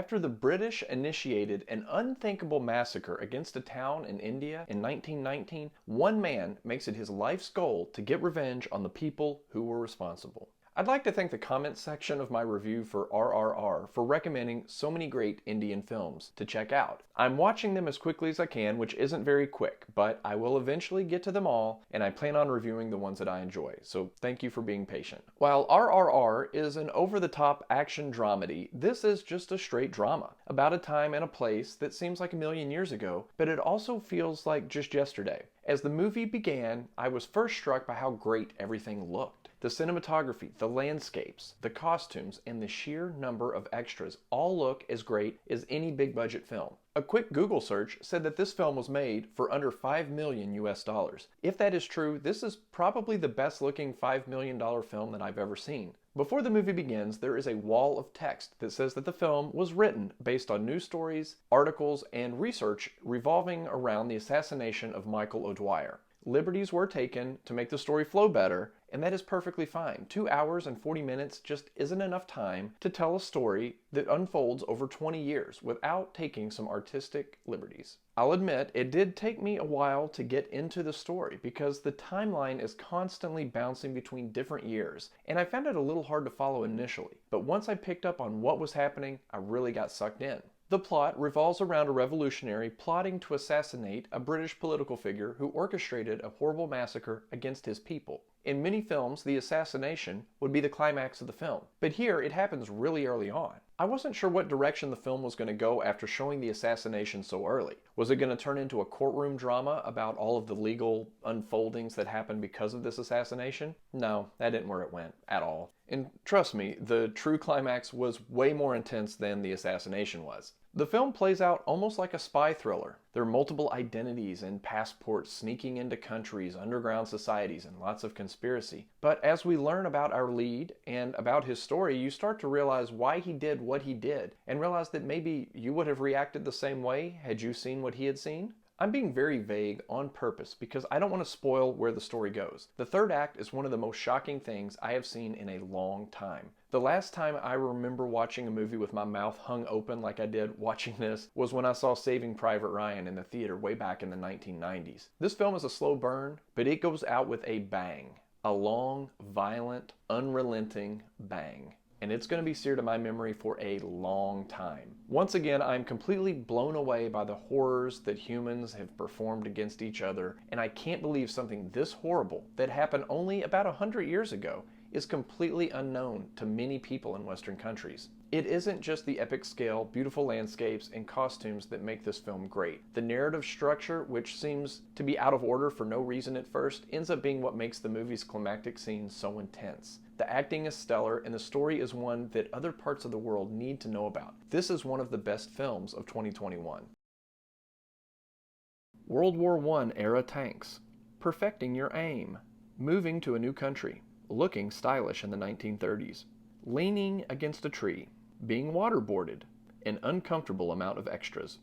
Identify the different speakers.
Speaker 1: After the British initiated an unthinkable massacre against a town in India in 1919, one man makes it his life's goal to get revenge on the people who were responsible. I'd like to thank the comments section of my review for RRR for recommending so many great Indian films to check out. I'm watching them as quickly as I can, which isn't very quick, but I will eventually get to them all, and I plan on reviewing the ones that I enjoy, so thank you for being patient. While RRR is an over-the-top action dramedy, this is just a straight drama about a time and a place that seems like a million years ago, but it also feels like just yesterday. As the movie began, I was first struck by how great everything looked. The cinematography, the landscapes, the costumes, and the sheer number of extras all look as great as any big budget film. A quick Google search said that this film was made for under $5 million US. If that is true, this is probably the best looking $5 million film that I've ever seen. Before the movie begins, there is a wall of text that says that the film was written based on news stories, articles, and research revolving around the assassination of Michael O'Dwyer. Liberties were taken to make the story flow better, and that is perfectly fine. 2 hours and 40 minutes just isn't enough time to tell a story that unfolds over 20 years without taking some artistic liberties. I'll admit, it did take me a while to get into the story because the timeline is constantly bouncing between different years, and I found it a little hard to follow initially. But once I picked up on what was happening, I really got sucked in. The plot revolves around a revolutionary plotting to assassinate a British political figure who orchestrated a horrible massacre against his people. In many films, the assassination would be the climax of the film, but here it happens really early on. I wasn't sure what direction the film was going to go after showing the assassination so early. Was it going to turn into a courtroom drama about all of the legal unfoldings that happened because of this assassination? No, that didn't where it went at all. And trust me, the true climax was way more intense than the assassination was. The film plays out almost like a spy thriller. There are multiple identities and passports sneaking into countries, underground societies, and lots of conspiracy. But as we learn about our lead and about his story, you start to realize why he did what he did, and realize that maybe you would have reacted the same way had you seen what he had seen. I'm being very vague on purpose because I don't want to spoil where the story goes. The third act is one of the most shocking things I have seen in a long time. The last time I remember watching a movie with my mouth hung open like I did watching this was when I saw Saving Private Ryan in the theater way back in the 1990s. This film is a slow burn, but it goes out with a bang. A long, violent, unrelenting bang. And it's going to be seared in my memory for a long time. Once again, I'm completely blown away by the horrors that humans have performed against each other, and I can't believe something this horrible that happened only about 100 years ago is completely unknown to many people in Western countries. It isn't just the epic scale, beautiful landscapes, and costumes that make this film great. The narrative structure, which seems to be out of order for no reason at first, ends up being what makes the movie's climactic scenes so intense. The acting is stellar, and the story is one that other parts of the world need to know about. This is one of the best films of 2021. World War I era tanks. Perfecting your aim. Moving to a new country. Looking stylish in the 1930s. Leaning against a tree. Being waterboarded. An uncomfortable amount of extras.